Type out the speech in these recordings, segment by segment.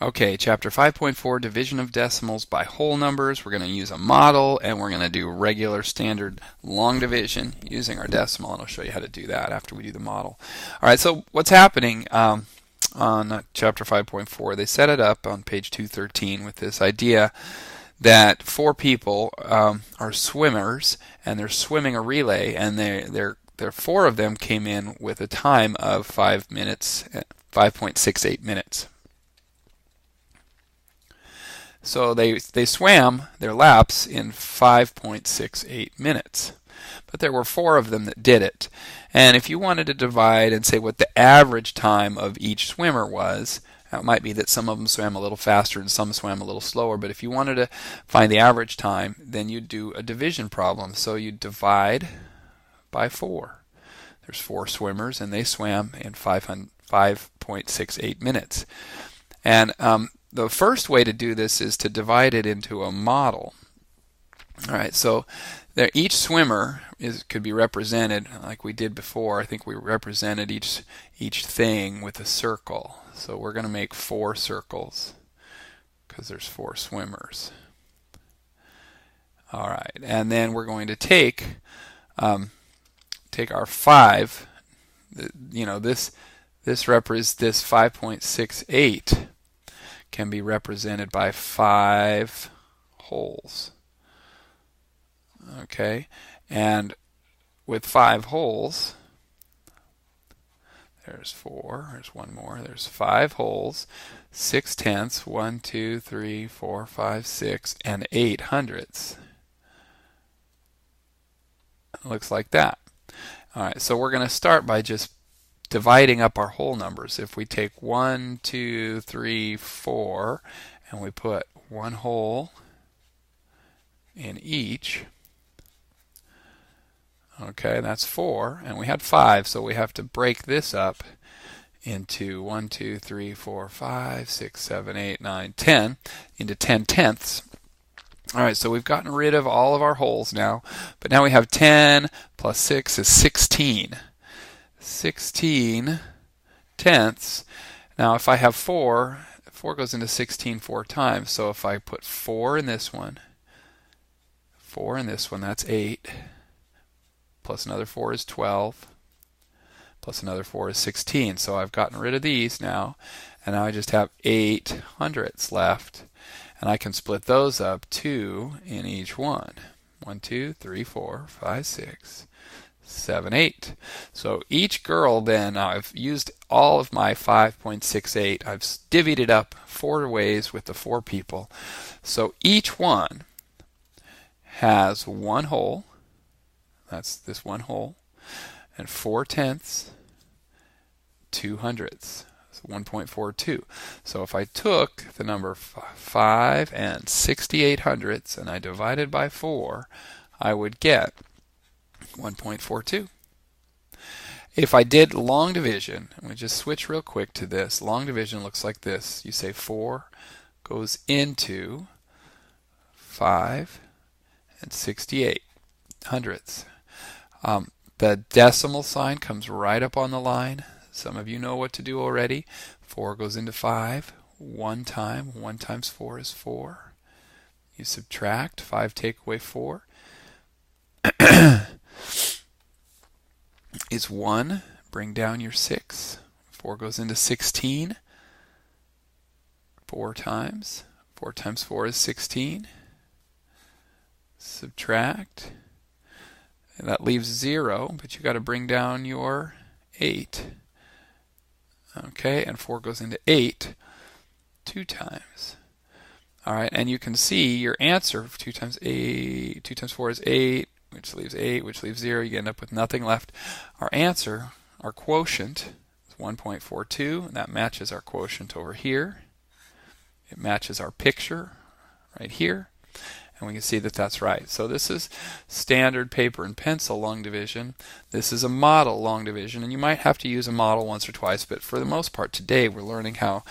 Okay, chapter 5.4, division of decimals by whole numbers. We're going to use a model, and we're going to do regular standard long division using our decimal, and I'll show you how to do that after we do the model. All right, so what's happening on chapter 5.4, they set it up on page 213 with this idea that four people are swimmers, and they're swimming a relay, and they're four of them came in with a time of 5 minutes, 5.68 minutes. So they swam their laps in 5.68 minutes. But there were four of them that did it. And if you wanted to divide and say what the average time of each swimmer was, it might be that some of them swam a little faster and some swam a little slower. But if you wanted to find the average time, then you'd do a division problem. So you'd divide by 4. There's 4 swimmers, and they swam in 5.68 minutes. And the first way to do this is to divide it into a model. All right, so each swimmer could be represented like we did before. I think we represented each thing with a circle. So we're going to make 4 circles because there's 4 swimmers. All right, and then we're going to take our 5. This 5.68 can be represented by 5 holes. Okay, and with 5 holes, there's 4, there's one more, there's 5 holes, 6 tenths, 1, 2, 3, 4, 5, 6, and 8 hundredths. It looks like that. All right, so we're going to start by just dividing up our whole numbers. If we take 1, 2, 3, 4, and we put 1 hole in each, okay, that's 4, and we had 5, so we have to break this up into 1, 2, 3, 4, 5, 6, 7, 8, 9, 10 into 10 tenths. All right, so we've gotten rid of all of our holes now, but now we have 10 plus 6 is 16. 16 tenths. Now if I have 4 goes into 16 4 times. So if I put 4 in this one, 4 in this one, that's 8. Plus another 4 is 12. Plus another 4 is 16. So I've gotten rid of these now. And now I just have 8 hundredths left. And I can split those up 2 in each one. 1, 2, 3, 4, 5, 6. 7, 8. So each girl then, I've used all of my 5.68. I've divvied it up 4 ways with the 4 people. So each one has 1 hole. That's this 1 hole. And 4 tenths, 2 hundredths. So 1.42. So if I took the number 5 and 68 hundredths and I divided by 4, I would get 1.42. If I did long division, I'm going to just switch real quick to this. Long division looks like this. You say 4 goes into 5 and 68 hundredths. The decimal sign comes right up on the line. Some of you know what to do already. 4 goes into 5 one time. 1 times 4 is 4. You subtract. 5 take away 4. Is 1. Bring down your 6. 4 goes into 16. 4 times. 4 times 4 is 16. Subtract. And that leaves 0, but you got to bring down your 8. Okay, and 4 goes into 8 2 times. All right, and you can see your answer, 2 times 8, 2 times 4 is 8, which leaves 8, which leaves 0. You end up with nothing left. Our answer, our quotient, is 1.42, and that matches our quotient over here. It matches our picture right here, and we can see that that's right. So this is standard paper and pencil long division. This is a model long division, and you might have to use a model once or twice, but for the most part today we're learning how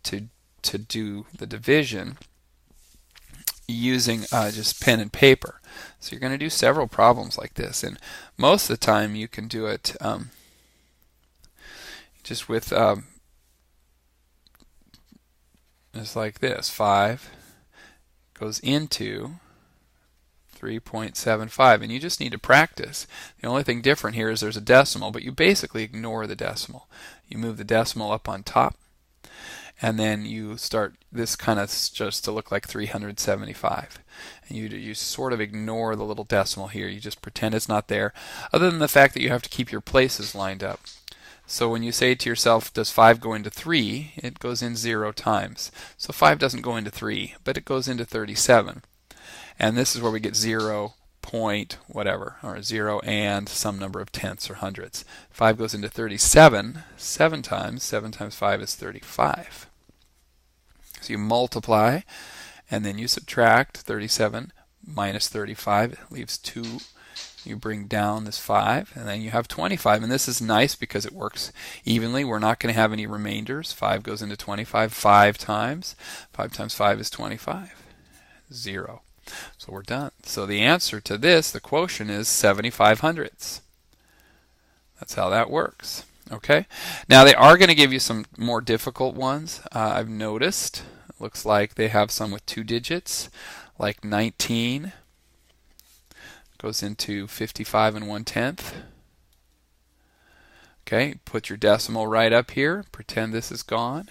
to do the division using just pen and paper. So you're going to do several problems like this, and most of the time you can do it just with is like this. 5 goes into 3.75, and you just need to practice. The only thing different here is there's a decimal, but you basically ignore the decimal. You move the decimal up on top, and then you start this kind of just to look like 375. And you sort of ignore the little decimal here. You just pretend it's not there, other than the fact that you have to keep your places lined up. So when you say to yourself, does 5 go into 3? It goes in 0 times. So 5 doesn't go into 3, but it goes into 37. And this is where we get 0 point whatever, or 0 and some number of tenths or hundredths. 5 goes into 37 7 times. 7 times 5 is 35. So you multiply, and then you subtract 37 minus 35. It leaves 2. You bring down this 5, and then you have 25. And this is nice because it works evenly. We're not going to have any remainders. 5 goes into 25 5 times. 5 times 5 is 25. 0. So we're done. So the answer to this, the quotient, is 75 hundredths. That's how that works. Okay. Now they are going to give you some more difficult ones. I've noticed. It looks like they have some with 2 digits, like 19 goes into 55 and 1/10. Okay. Put your decimal right up here. Pretend this is gone,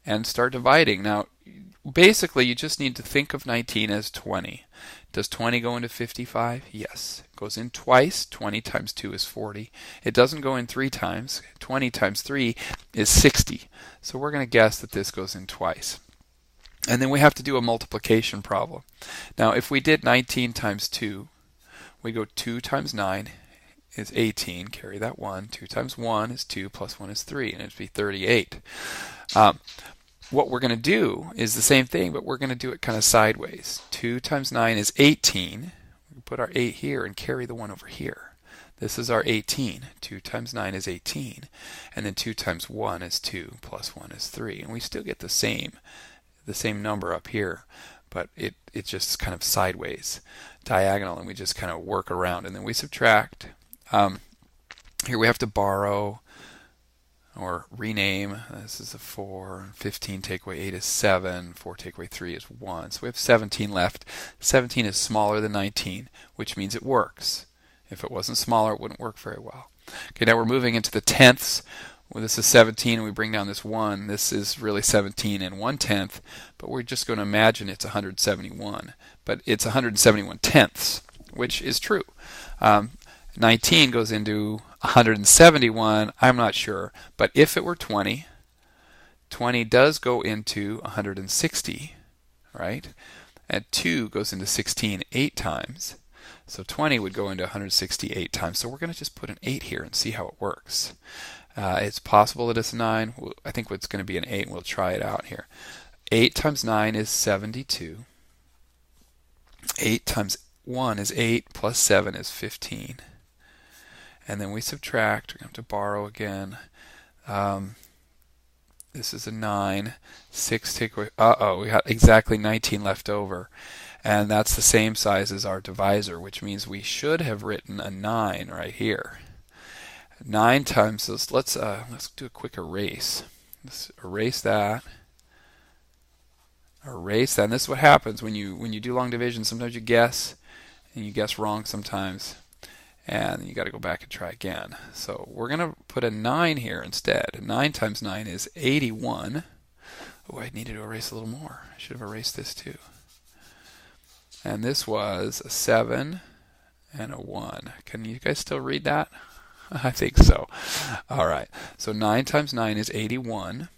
and start dividing. Now, basically, you just need to think of 19 as 20. Does 20 go into 55? Yes. It goes in twice. 20 times 2 is 40. It doesn't go in 3 times. 20 times 3 is 60. So we're going to guess that this goes in twice. And then we have to do a multiplication problem. Now, if we did 19 times 2, we go 2 times 9 is 18. Carry that 1. 2 times 1 is 2, plus 1 is 3, and it'd be 38. What we're going to do is the same thing, but we're going to do it kind of sideways. 2 times 9 is 18. We put our 8 here and carry the 1 over here. This is our 18. 2 times 9 is 18. And then 2 times 1 is 2, plus 1 is 3. And we still get the same number up here, but it just kind of sideways, diagonal, and we just kind of work around. And then we subtract. Here we have to borrow or rename. This is a 4. 15 take away 8 is 7. 4 take away 3 is 1. So we have 17 left. 17 is smaller than 19, which means it works. If it wasn't smaller, it wouldn't work very well. Okay, now we're moving into the tenths. Well, this is 17, and we bring down this 1. This is really 17 and 1/10, but we're just going to imagine it's 171. But it's 171 tenths, which is true. 19 goes into 171, I'm not sure, but if it were 20, 20 does go into 160, right? And 2 goes into 16 8 times. So 20 would go into 168 times. So we're going to just put an 8 here and see how it works. It's possible that it's a 9. I think it's going to be an 8, and we'll try it out here. 8 times 9 is 72. 8 times 1 is 8, plus 7 is 15. And then we subtract. We're going to have to borrow again. This is a 9. 6 take away. We got exactly 19 left over. And that's the same size as our divisor, which means we should have written a 9 right here. 9 times this. Let's do a quick erase. Let's erase that. Erase that. And this is what happens when you do long division. Sometimes you guess, and you guess wrong sometimes. And you got to go back and try again. So we're going to put a 9 here instead. 9 times 9 is 81. Oh, I needed to erase a little more. I should have erased this too. And this was a 7 and a 1. Can you guys still read that? I think so. All right. So 9 times 9 is 81.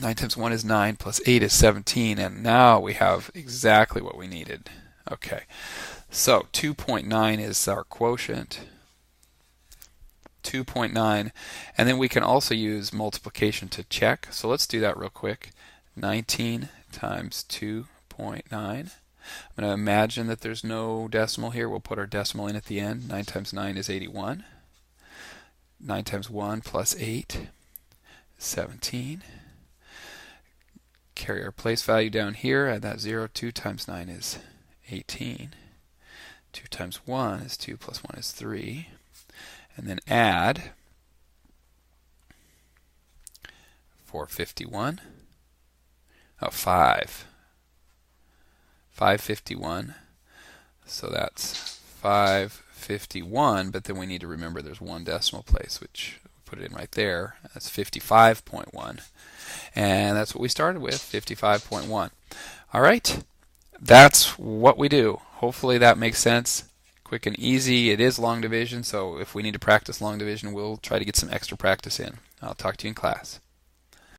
9 times 1 is 9, plus 8 is 17. And now we have exactly what we needed. Okay. So 2.9 is our quotient. 2.9. And then we can also use multiplication to check. So let's do that real quick. 19 times 2.9. I'm going to imagine that there's no decimal here. We'll put our decimal in at the end. 9 times 9 is 81. 9 times 1 plus 8 is 17. Carry our place value down here. Add that 0. 2 times 9 is 18. 2 times 1 is 2, plus 1 is 3. And then add 451. Oh, 551. So that's 551, but then we need to remember there's one decimal place, which put it in right there. That's 55.1. And that's what we started with, 55.1. All right, that's what we do. Hopefully that makes sense. Quick and easy. It is long division, so if we need to practice long division, we'll try to get some extra practice in. I'll talk to you in class.